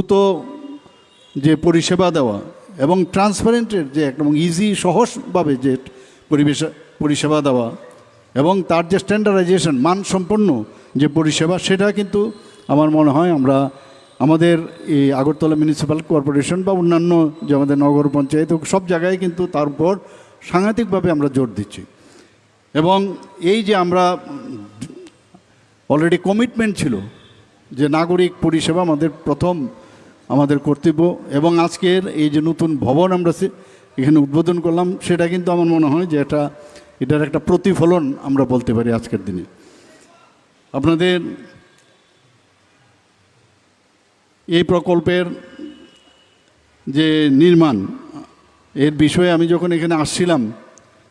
দ্রুত যে পরিষেবা দেওয়া এবং ট্রান্সপারেন্টের যে এবং ইজি সহজভাবে যে পরিষেবা দেওয়া এবং তার যে স্ট্যান্ডার্ডাইজেশন মানসম্পন্ন যে পরিষেবা, সেটা কিন্তু আমার মনে হয় আমরা আমাদের এই আগরতলা মিউনিসিপ্যাল কর্পোরেশন বা অন্যান্য যে আমাদের নগর পঞ্চায়েত সব জায়গায় কিন্তু তার উপর সাংঘাতিকভাবে আমরা জোর দিচ্ছি। এবং এই যে আমরা অলরেডি কমিটমেন্ট ছিল যে নাগরিক পরিষেবা আমাদের কর্তব্য, এবং আজকের এই যে নতুন ভবন আমরা এখানে উদ্বোধন করলাম, সেটা কিন্তু আমার মনে হয় যে এটার একটা প্রতিফলন আমরা বলতে পারি আজকের দিনে। আপনাদের এই প্রকল্পের যে নির্মাণ এর বিষয়ে আমি যখন এখানে আসছিলাম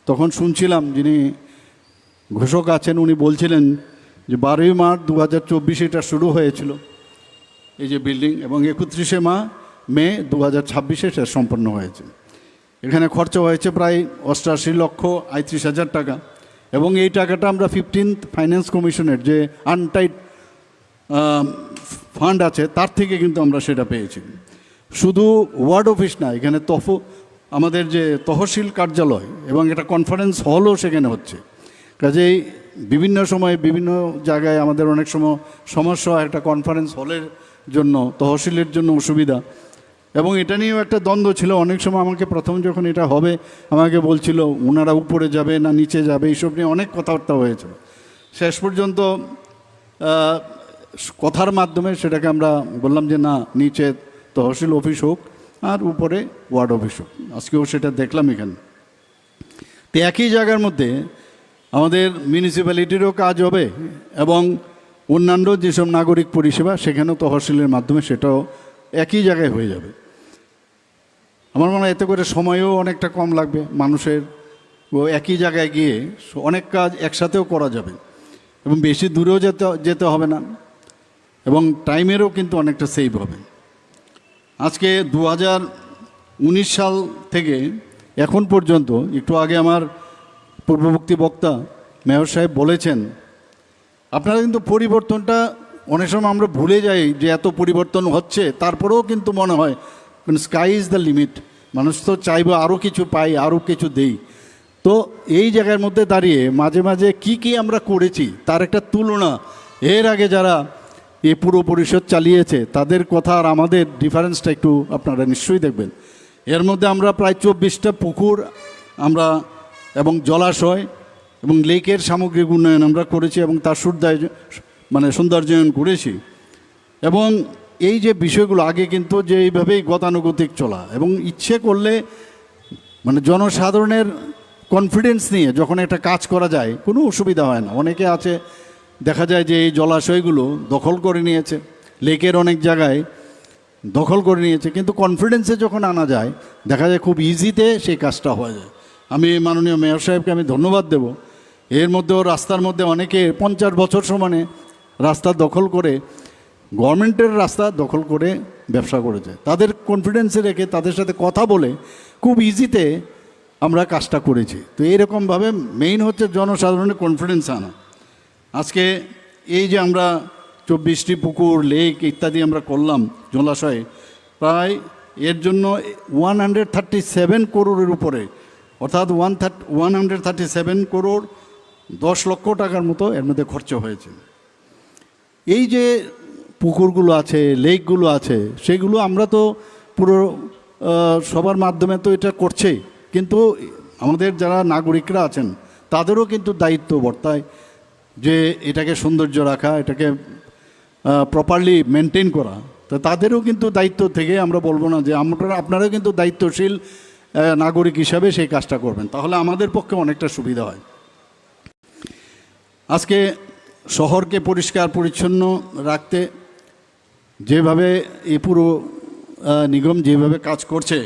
তখন শুনছিলাম যিনি ঘোষক আছেন উনি বলছিলেন যে 12ই মার্চ 2024 এটা শুরু হয়েছিল এই যে বিল্ডিং, এবং 31শে মে 2026 এটা সম্পন্ন হয়েছে। এখানে খরচা হয়েছে প্রায় 88,38,000 টাকা, এবং এই টাকাটা আমরা 15th ফাইন্যান্স কমিশনের যে আনটাইড ফান্ড আছে তার থেকে কিন্তু আমরা সেটা পেয়েছি। শুধু ওয়ার্ড অফিস না, এখানে আমাদের যে তহসিল কার্যালয় এবং একটা কনফারেন্স হলও সেখানে হচ্ছে। কাজেই বিভিন্ন সময় বিভিন্ন জায়গায় আমাদের অনেক সময় সমস্যা হয় একটা কনফারেন্স হলের জন্য, তহসিলের জন্য অসুবিধা, এবং এটা নিয়েও একটা দ্বন্দ্ব ছিল। অনেক সময় আমাকে প্রথম যখন এটা হবে আমাকে বলছিল ওনারা উপরে যাবে না নিচে যাবে, এইসব নিয়ে অনেক কথাবার্তা হয়েছিল। শেষ পর্যন্ত কথার মাধ্যমে সেটাকে আমরা বললাম যে না, নিচে তহসিল অফিস হোক আর উপরে ওয়ার্ড অফিস হোক। আজকেও সেটা দেখলাম এখানে। তো একই জায়গার মধ্যে আমাদের মিউনিসিপ্যালিটিরও কাজ হবে এবং অন্যান্য যেসব নাগরিক পরিষেবা সেখানেও তহসিলের মাধ্যমে সেটাও একই জায়গায় হয়ে যাবে। আমার মনে হয় এতে করে সময়ও অনেকটা কম লাগবে মানুষের, একই জায়গায় গিয়ে অনেক কাজ একসাথেও করা যাবে এবং বেশি দূরেও যেতে হবে না, এবং টাইমেরও কিন্তু অনেকটা সেভ হবে। আজকে 2019 সাল থেকে এখন পর্যন্ত, একটু আগে আমার পূর্ববর্তী বক্তা মেয়র সাহেব বলেছেন, আপনারা কিন্তু পরিবর্তনটা অনেক সময় আমরা ভুলে যাই যে এত পরিবর্তন হচ্ছে, তারপরেও কিন্তু মনে হয় স্কাই ইজ দ্য লিমিট, মানুষ তো চাইবে আরও কিছু পাই, আরও কিছু দেই। তো এই জায়গার মধ্যে দাঁড়িয়ে মাঝে মাঝে কি আমরা করেছি তার একটা তুলনা, এর আগে যারা এই পুরো পরিষদ চালিয়েছে তাদের কথা আর আমাদের ডিফারেন্সটা একটু আপনারা নিশ্চয়ই দেখবেন। এর মধ্যে আমরা প্রায় 24টা পুকুর আমরা এবং জলাশয় এবং লেকের সামগ্রিক উন্নয়ন আমরা করেছি এবং তার সৌন্দর্যায়ন করেছি। এবং এই যে বিষয়গুলো আগে কিন্তু যে এইভাবেই গতানুগতিক চলা, এবং ইচ্ছে করলে জনসাধারণের কনফিডেন্স নিয়ে যখন একটা কাজ করা যায় কোনো অসুবিধা হয় না। অনেকে আছে দেখা যায় যে এই জলাশয়গুলো দখল করে নিয়েছে, লেকের অনেক জায়গায় দখল করে নিয়েছে, কিন্তু কনফিডেন্সে যখন আনা যায় দেখা যায় খুব ইজিতে সেই কাজটা হয়ে যায়। আমি মাননীয় মেয়র সাহেবকে আমি ধন্যবাদ দেব। এর মধ্যেও রাস্তার মধ্যে অনেকে 50 বছর সমানে রাস্তা দখল করে, গভর্নমেন্টের রাস্তা দখল করে ব্যবসা করেছে, তাদের কনফিডেন্সে রেখে তাদের সাথে কথা বলে খুব ইজিতে আমরা কাজটা করেছি। তো এইরকমভাবে মেইন হচ্ছে জনসাধারণের কনফিডেন্স আনা। আজকে এই যে আমরা 24টি পুকুর, লেক ইত্যাদি আমরা করলাম, জলাশয়ে প্রায় এর জন্য 137 করোড়ের উপরে, অর্থাৎ 137 করোড় 10 লক্ষ টাকার মতো এর মধ্যে খরচ হয়েছে। এই যে পুকুরগুলো আছে, লেকগুলো আছে, সেগুলো আমরা তো পুরো সবার মাধ্যমে তো এটা করছেই, কিন্তু আমাদের যারা নাগরিকরা আছেন তাদেরও কিন্তু দায়িত্ব বর্তায় যে এটাকে সৌন্দর্য রাখা, এটাকে প্রপারলি মেনটেন করা। তো তাদেরও কিন্তু দায়িত্ব থেকে আমরা বলবো না যে আপনারাও কিন্তু দায়িত্বশীল নাগরিক হিসাবে সেই কাজটা করবেন, তাহলে আমাদের পক্ষে অনেকটা সুবিধা হয়। আজকে শহরকে পরিষ্কার পরিচ্ছন্ন রাখতে যেভাবে এই পুরো নিগম যেভাবে কাজ করছে,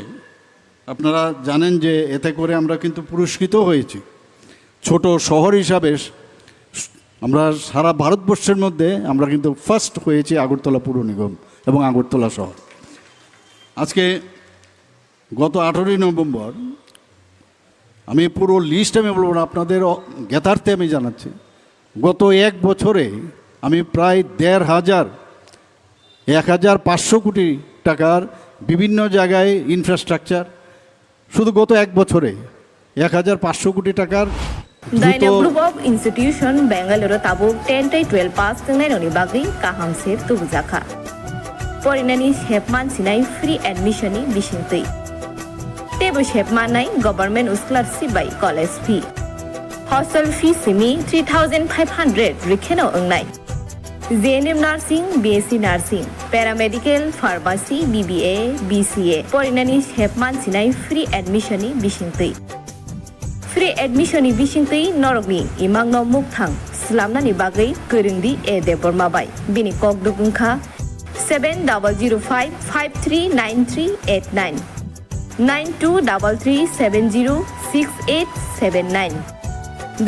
আপনারা জানেন যে এতে করে আমরা কিন্তু পুরস্কৃত হয়েছি। ছোট শহর হিসাবে আমরা সারা ভারতবর্ষের মধ্যে আমরা কিন্তু ফার্স্ট হয়েছি আগরতলা পুর নিগম এবং আগরতলা শহর। আজকে গত 18ই নভেম্বর, আমি পুরো লিস্ট আমি বলবো না, আপনাদের জ্ঞাতার্থে আমি জানাচ্ছি, গত এক বছরে আমি প্রায় 1,500 কোটি টাকার বিভিন্ন জায়গায় ইনফ্রাস্ট্রাকচার, শুধু গত 1 বছরে 1500 কোটি টাকার Daina Group of Institution Bangalore tabuk 10-12 pass tengnai noni bagi kaham sep tubujaka. Porinani shepman sinai free admission ni bisingtui. Tebu shepman nai government scholarship by college fee. Hostel fee simi 3,500 rikheno ongnai. JNM Nursing, BSc Nursing, Paramedical, Pharmacy, BBA, BCA. Porinani shepman sinai free admission ni bisingtui. Free admission ni bisingtui norokni imangno mukthang slamnani bagai körungdi e depormabai. Bini kokdukungkha 7005539389 9233706879.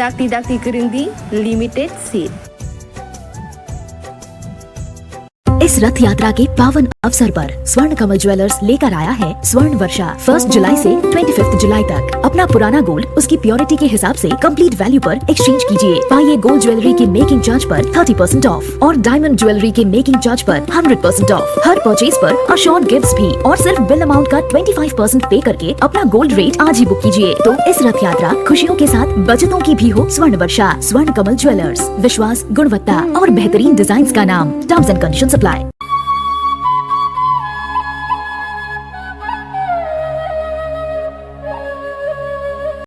Dakti körungdi limited seat. इस रथ यात्रा के पावन अवसर पर स्वर्ण कमल jewellers लेकर आया है स्वर्ण वर्षा 1 जुलाई से 25 जुलाई तक। अपना पुराना गोल्ड उसकी प्योरिटी के हिसाब से कंप्लीट वैल्यू पर एक्सचेंज कीजिए। पाइए गोल्ड ज्वेलरी के मेकिंग चार्ज पर 30% ऑफ और डायमंड ज्वेलरी के मेकिंग चार्ज पर 100% ऑफ। हर परचेज पर अशोर्ड गिफ्ट्स भी और सिर्फ बिल अमाउंट का 25% पे करके अपना गोल्ड रेट आज ही बुक कीजिए। तो इस रथ यात्रा खुशियों के साथ बचतों की भी हो स्वर्ण वर्षा। स्वर्ण कमल ज्वेलर्स, विश्वास, गुणवत्ता और बेहतरीन डिजाइन का नाम। Terms and conditions apply.